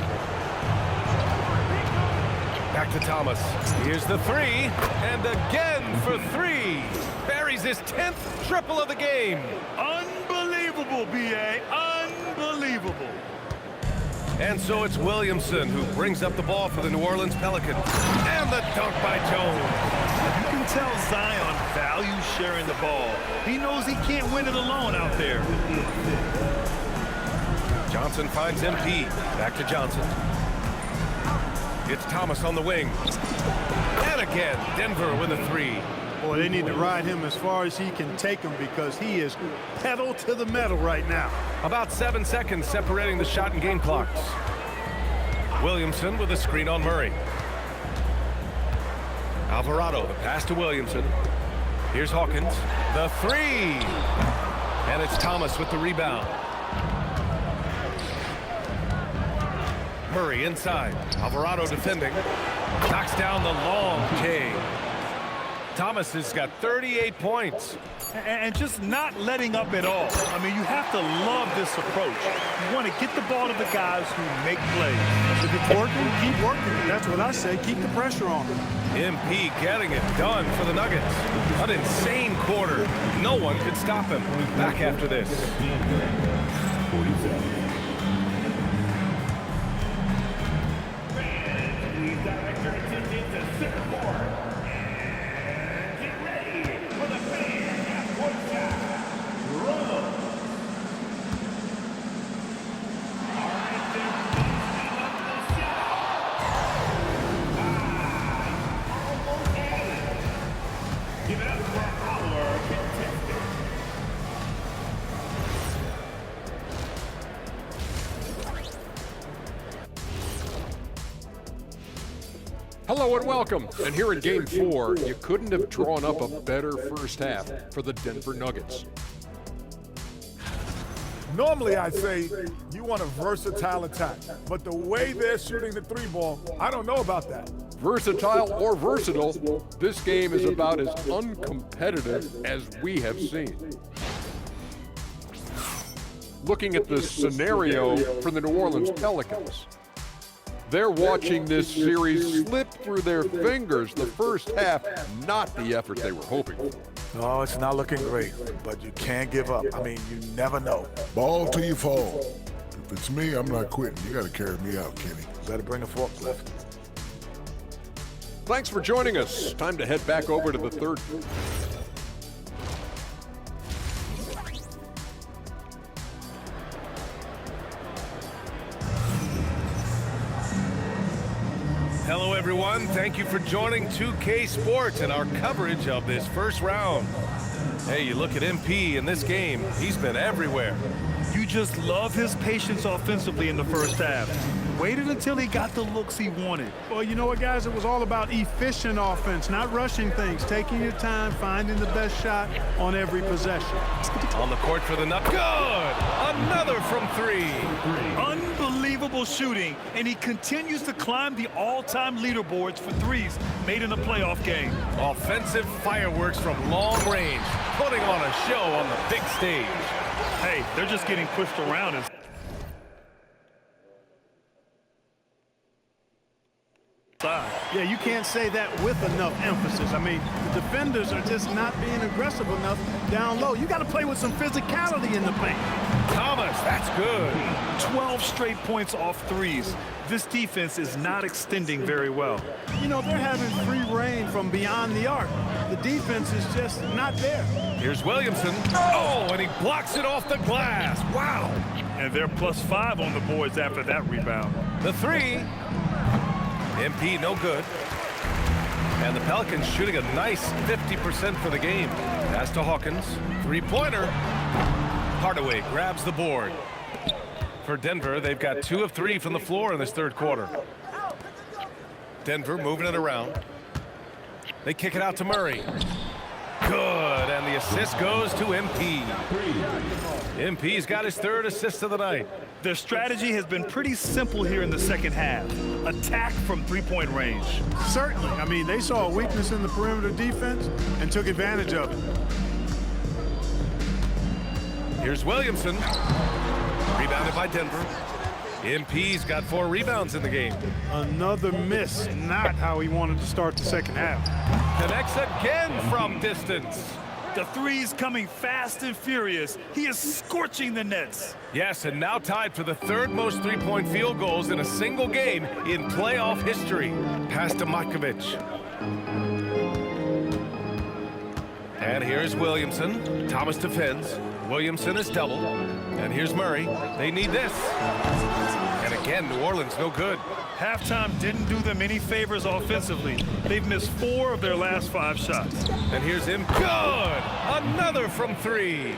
Back to Thomas. Here's the three, and again for three. Buries his 10th triple of the game. Unbelievable, B.A. Unbelievable. And so it's Williamson who brings up the ball for the New Orleans Pelicans. And the dunk by Jones. You can tell Zion values sharing the ball. He knows he can't win it alone out there. Johnson finds MP. Back to Johnson. It's Thomas on the wing. And again, Denver with a three. Boy, they need to ride him as far as he can take him because he is pedal to the metal right now. About 7 seconds separating the shot and game clocks. Williamson with a screen on Murray. Alvarado, the pass to Williamson. Here's Hawkins. The three. And it's Thomas with the rebound. Murray inside. Alvarado defending. Knocks down the long K. Thomas has got 38 points. And just not letting up at all. I mean, you have to love this approach. You want to get the ball to the guys who make plays. If it's working, keep working. That's what I say. Keep the pressure on them. MP getting it done for the Nuggets. An insane quarter. No one could stop him. Back after this. 47. Hello and welcome. And here in Game 4, you couldn't have drawn up a better first half for the Denver Nuggets. Normally, I say you want a versatile attack, but the way they're shooting the three ball, I don't know about that. Versatile or versatile, this game is about as uncompetitive as we have seen. Looking at the scenario for the New Orleans Pelicans, they're watching this series slip through their fingers. The first half, not the effort they were hoping for. No, it's not looking great, but you can't give up. I mean, you never know. Ball till you fall. If it's me, I'm not quitting. You got to carry me out, Kenny. Better bring a forklift. Thanks for joining us. Time to head back over to the third. Hello, everyone. Thank you for joining 2K Sports and our coverage of this first round. Hey, you look at MP in this game, he's been everywhere. You just love his patience offensively in the first half. Waited until he got the looks he wanted. Well, you know what, guys? It was all about efficient offense, not rushing things, taking your time, finding the best shot on every possession. On the court for the Nuggets. Good! Another from three. Unbelievable shooting, and he continues to climb the all-time leaderboards for threes made in a playoff game. Offensive fireworks from long range, putting on a show on the big stage. Hey, they're just getting pushed around. Yeah, you can't say that with enough emphasis. I mean, the defenders are just not being aggressive enough down low. You got to play with some physicality in the paint. Thomas, that's good. 12 straight points off threes. This defense is not extending very well. You know, they're having free reign from beyond the arc. The defense is just not there. Here's Williamson. Oh, and he blocks it off the glass. Wow. And they're +5 on the boards after that rebound. The three. MP no good. And the Pelicans shooting a nice 50% for the game. Pass to Hawkins. Three-pointer. Hardaway grabs the board. For Denver, they've got 2 of 3 from the floor in this third quarter. Denver moving it around. They kick it out to Murray. Good, and the assist goes to MP. MP's got his 3rd assist of the night. Their strategy has been pretty simple here in the second half. Attack from three-point range. Certainly. I mean, they saw a weakness in the perimeter defense and took advantage of it. Here's Williamson. Rebounded by Denver. MP's got 4 rebounds in the game. Another miss, not how he wanted to start the second half. Connects again from distance. The three's coming fast and furious. He is scorching the nets. Yes, and now tied for the 3rd most three-point field goals in a single game in playoff history. Pass to Matkovic. And here's Williamson. Thomas defends. Williamson is doubled. And here's Murray. They need this. And again, New Orleans no good. Halftime didn't do them any favors offensively. They've missed 4 of their last 5 shots. And here's him. Good! Another from 3.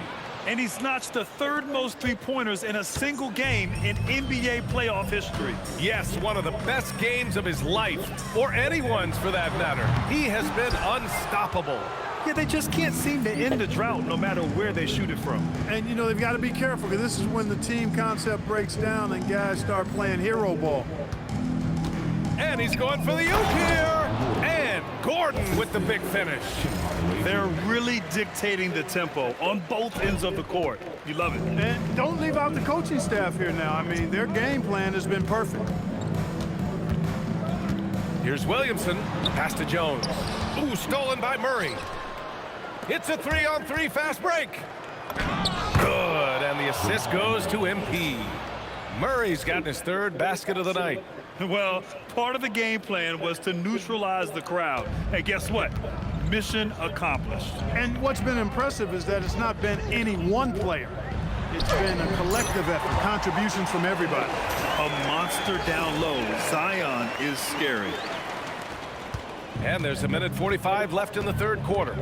And he's notched the 3rd most three-pointers in a single game in NBA playoff history. Yes, one of the best games of his life, or anyone's for that matter. He has been unstoppable. Yeah, they just can't seem to end the drought no matter where they shoot it from. And, you know, they've got to be careful because this is when the team concept breaks down and guys start playing hero ball. And he's going for the oop here. And Gordon with the big finish. They're really dictating the tempo on both ends of the court. You love it. And don't leave out the coaching staff here now. I mean, their game plan has been perfect. Here's Williamson. Pass to Jones. Ooh, stolen by Murray. It's a 3-on-3 fast break. Good, and the assist goes to MP. Murray's gotten his 3rd basket of the night. Well, part of the game plan was to neutralize the crowd. And guess what? Mission accomplished. And what's been impressive is that it's not been any one player. It's been a collective effort, contributions from everybody. A monster down low. Zion is scary. And there's 1:45 left in the 3rd quarter.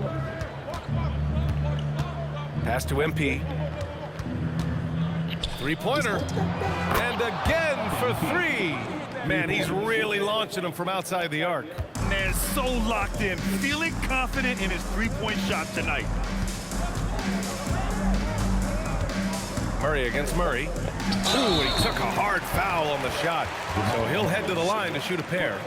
Pass to MP. 3-pointer. And again for 3. Man, he's really launching them from outside the arc. Man, so locked in, feeling confident in his 3-point shot tonight. Murray against Murray. Ooh, he took a hard foul on the shot. So he'll head to the line to shoot a pair.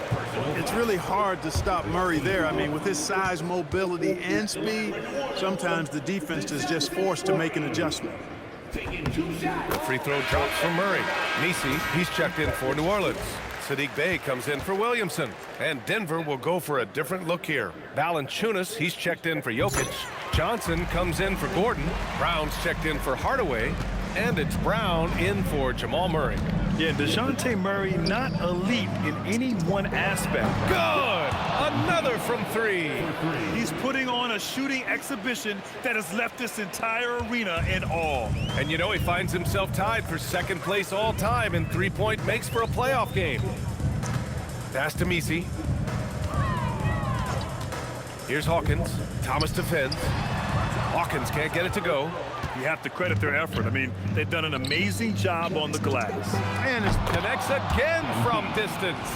It's really hard to stop Murray there. I mean, with his size, mobility, and speed, sometimes the defense is just forced to make an adjustment. The free throw drops from Murray. Nisi, he's checked in for New Orleans. Sadiq Bey comes in for Williamson. And Denver will go for a different look here. Valanciunas, he's checked in for Jokic. Johnson comes in for Gordon. Brown's checked in for Hardaway. And it's Brown in for Jamal Murray. Yeah, DeJounte Murray not elite in any one aspect. Good! Another from 3. He's putting on a shooting exhibition that has left this entire arena in awe. And you know, he finds himself tied for 2nd place all time in 3-point makes for a playoff game. Pass to Misi. Here's Hawkins. Thomas defends. Hawkins can't get it to go. You have to credit their effort. I mean, they've done an amazing job on the glass. And it connects again from distance.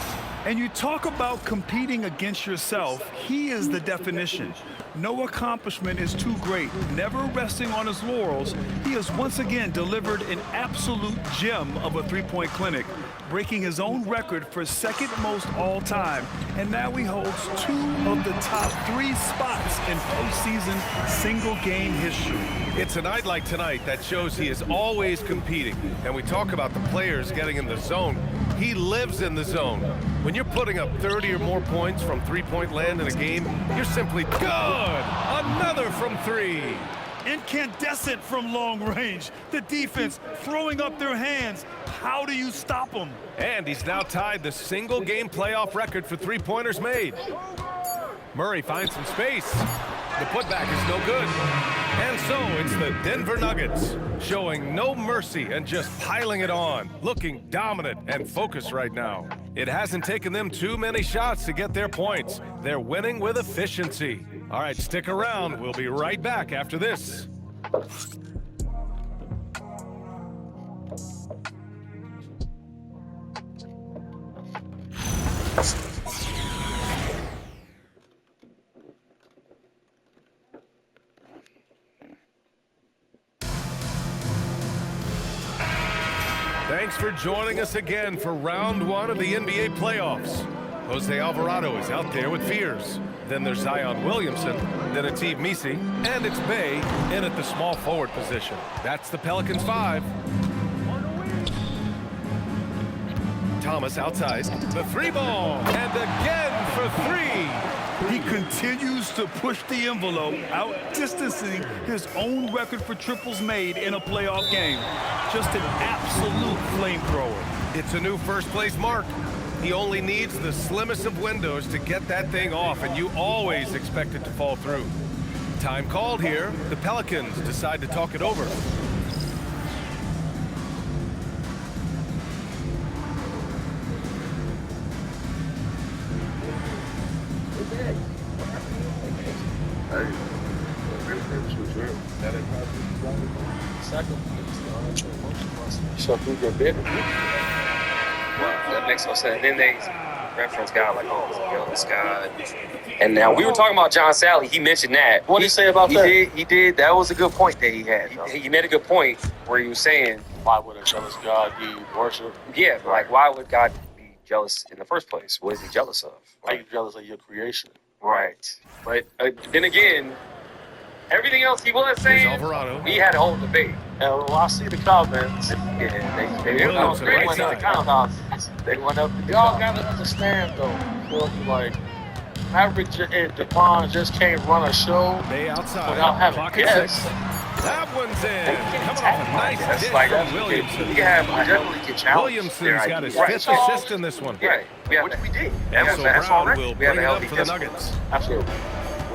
And you talk about competing against yourself. He is the definition. No accomplishment is too great. Never resting on his laurels, he has once again delivered an absolute gem of a 3-point clinic, breaking his own record for 2nd most all time. And now he holds 2 of the top 3 spots in postseason single game history. It's a night like tonight that shows he is always competing. And we talk about the players getting in the zone. He lives in the zone. When you're putting up 30 or more points from 3-point land in a game, you're simply good. Another from 3. Incandescent from long range. The defense throwing up their hands. How do you stop him? And he's now tied the single game playoff record for 3-pointers made. Murray finds some space. The putback is no good. And so it's the Denver Nuggets showing no mercy and just piling it on, looking dominant and focused right now. It hasn't taken them too many shots to get their points. They're winning with efficiency. All right, stick around. We'll be right back after this. Thanks for joining us again for round 1 of the NBA playoffs. Jose Alvarado is out there with fears. Then there's Zion Williamson, then Atiq Misi, and it's Bey in at the small forward position. That's the Pelicans 5. Thomas outside. The three ball. And again for three. He continues to push the envelope, outdistancing his own record for triples made in a playoff game. Just an absolute flamethrower. It's a new first place mark. He only needs the slimmest of windows to get that thing off, and you always expect it to fall through. Time called here. The Pelicans decide to talk it over. That makes no sense. Then they reference guy like, oh, he's a jealous guy. And now we were talking about John Sally. He mentioned that. What did he say about that? He did. That was a good point that he had. He made a good point where he was saying, why would a jealous God be worshipped? Yeah, like why would God be jealous in the first place? What is he jealous of? Why are you jealous of your creation? Right. But then again, everything else he was saying, he had a whole debate. And well, I see the comments. Yeah, they went up the comments. They went up the Y'all gotta understand though, like Maverick and DeBron just can't run a show without having guests. That one's in. Coming off a nice dish like from Williamson. You definitely get challenged. Williamson's got his fifth assist in this one. Right. Which we did. And so Brown will we have bring a it up healthy for the discipline. Nuggets. Absolutely.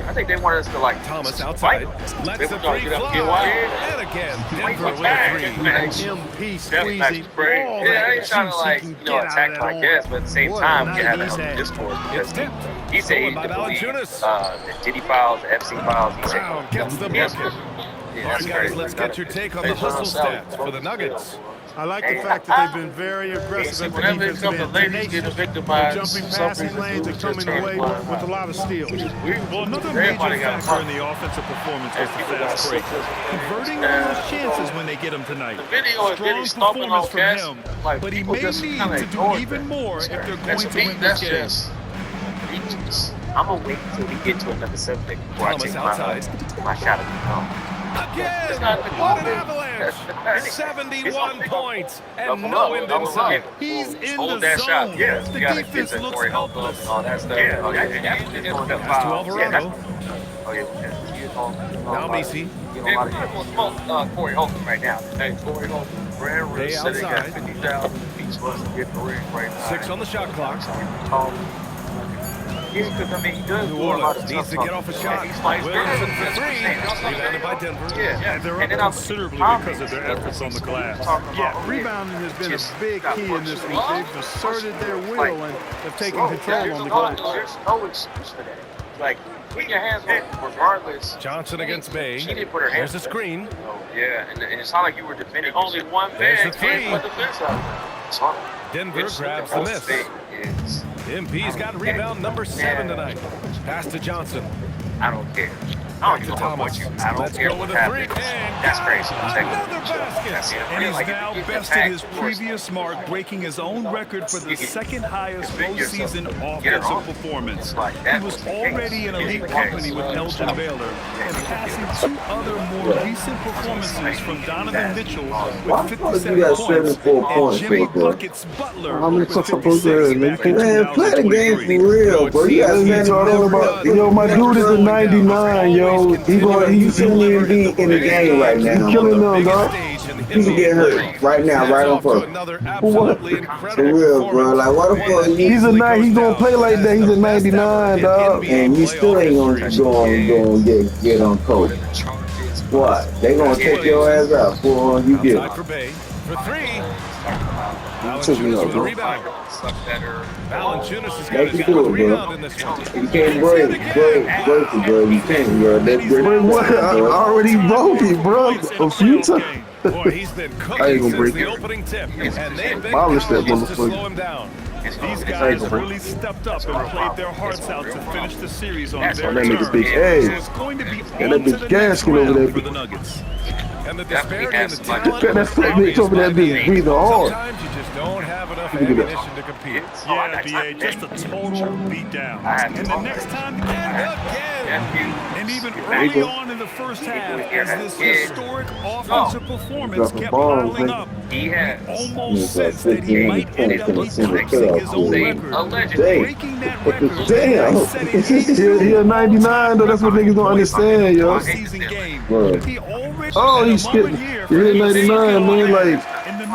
I think they wanted us to like Thomas outside. Let's the three fly. And again, Denver with a three. MP squeezing all I that ain't trying to like, attack my guests, but at the same time, you have a healthy discourse. He said the Diddy files, the FC files. He said, Brown gets the bucket. All right, guys, let's get your take on the hustle stats for the Nuggets. I like the fact that they've been very aggressive at the defensive end. Tenacious, jumping passing lanes and coming away with a lot of steals. Well, another major factor in the offensive performance was the fast break. Converting on those chances when they get them tonight. Strong performance from him, but he may need to do even more if they're going to win this game. I'm going to wait until we get to another subject before I take my shot at the Again, what an avalanche! 71 points and no end in sight. He's in Hold the that zone. shot. Yeah, The you gotta defense get that looks Corey helpless. and all that stuff. Yeah, Pass to Alvarado. Now Messi. Corey Holcomb right now. Hey, Corey Holcomb. Brand They sitting at outside. 50,000 feet plus to get the ring right now. 6 on the shot clock. Yeah, because I mean, he does New do a lot Orleans of needs to tough get off a stuff. shot. He's like Williamson for three. Rebounded by Denver. Yeah, They're and then up considerably because of their efforts on the glass. Yeah, rebounding has been a big key in this league. They've asserted their will and have taken control on the glass. There's no excuse for that. Like, put your hands on regardless. Johnson against Bay. She didn't put her hands There's a screen. Yeah, and it's not like you were defending only one There's man. the three. Put the fence up. It's hard. Denver grabs the miss. MP's got rebound number 7 tonight. Pass to Johnson. I don't care. I don't even know what you. I don't Let's care go what with a three. happens. And That's crazy. another basket. And he's now bested his previous mark, breaking his own record for the second highest postseason offensive performance. He was already in elite company with Elgin Baylor and passing 2 other more recent performances from Donovan Mitchell with 57 points and Jimmy Buckets Butler How many with times 56 back in man, play the game 2023. for real, bro. You gotta stand all about. Yo, my dude is a 99, yo. He's killing Embiid in the game right now. He's killing them, dog. He can get hurt right now, right on purpose. What? For real, bro. Like, what the fuck? He's a 9. He's gonna play like that. He's a 99, dog. And you still ain't gonna get on coach. What? They gonna take your ass out before you get it. For Bay. For three. Took me Valanciunas up, with the bro. rebound. Valanciunas has got Make his you do it, rebound in bro. this one. You can't break it, bro. You can't, bro. That's great. What? I already broke it, bro. A few times. Boy, he's been I ain't cooking gonna since break the it. opening tip, and they've been Demolish that powerless to motherfucker. slow him down. These guys really stepped up and played their hearts out to finish the series on their That nigga terms. big So A. it's going to be Got on that to big the next gasket over round there. for the Nuggets. And the disparity in the Got talent that fat bitch over that bitch breathing hard. sometimes you just don't have enough enough ammunition to compete. Yeah, B.A., just a total beatdown. And the next time, and even early on in the first half, as this historic offensive performance kept piling up, we almost sensed that he might end up eclipsing his own record, breaking that record. Damn. He a 99, though. That's what niggas don't understand, yo. Oh, he's spitting. He a 99, man. Like,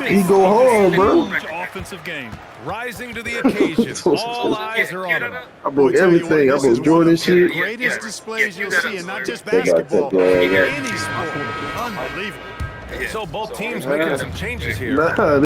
he go hard, bro. Offensive game. Rising to the occasion. All eyes are on him. I broke everything. I broke Jordan shit. Greatest displays you'll see, and not just basketball, any sport. Unbelievable. So both teams making some changes here. Nah,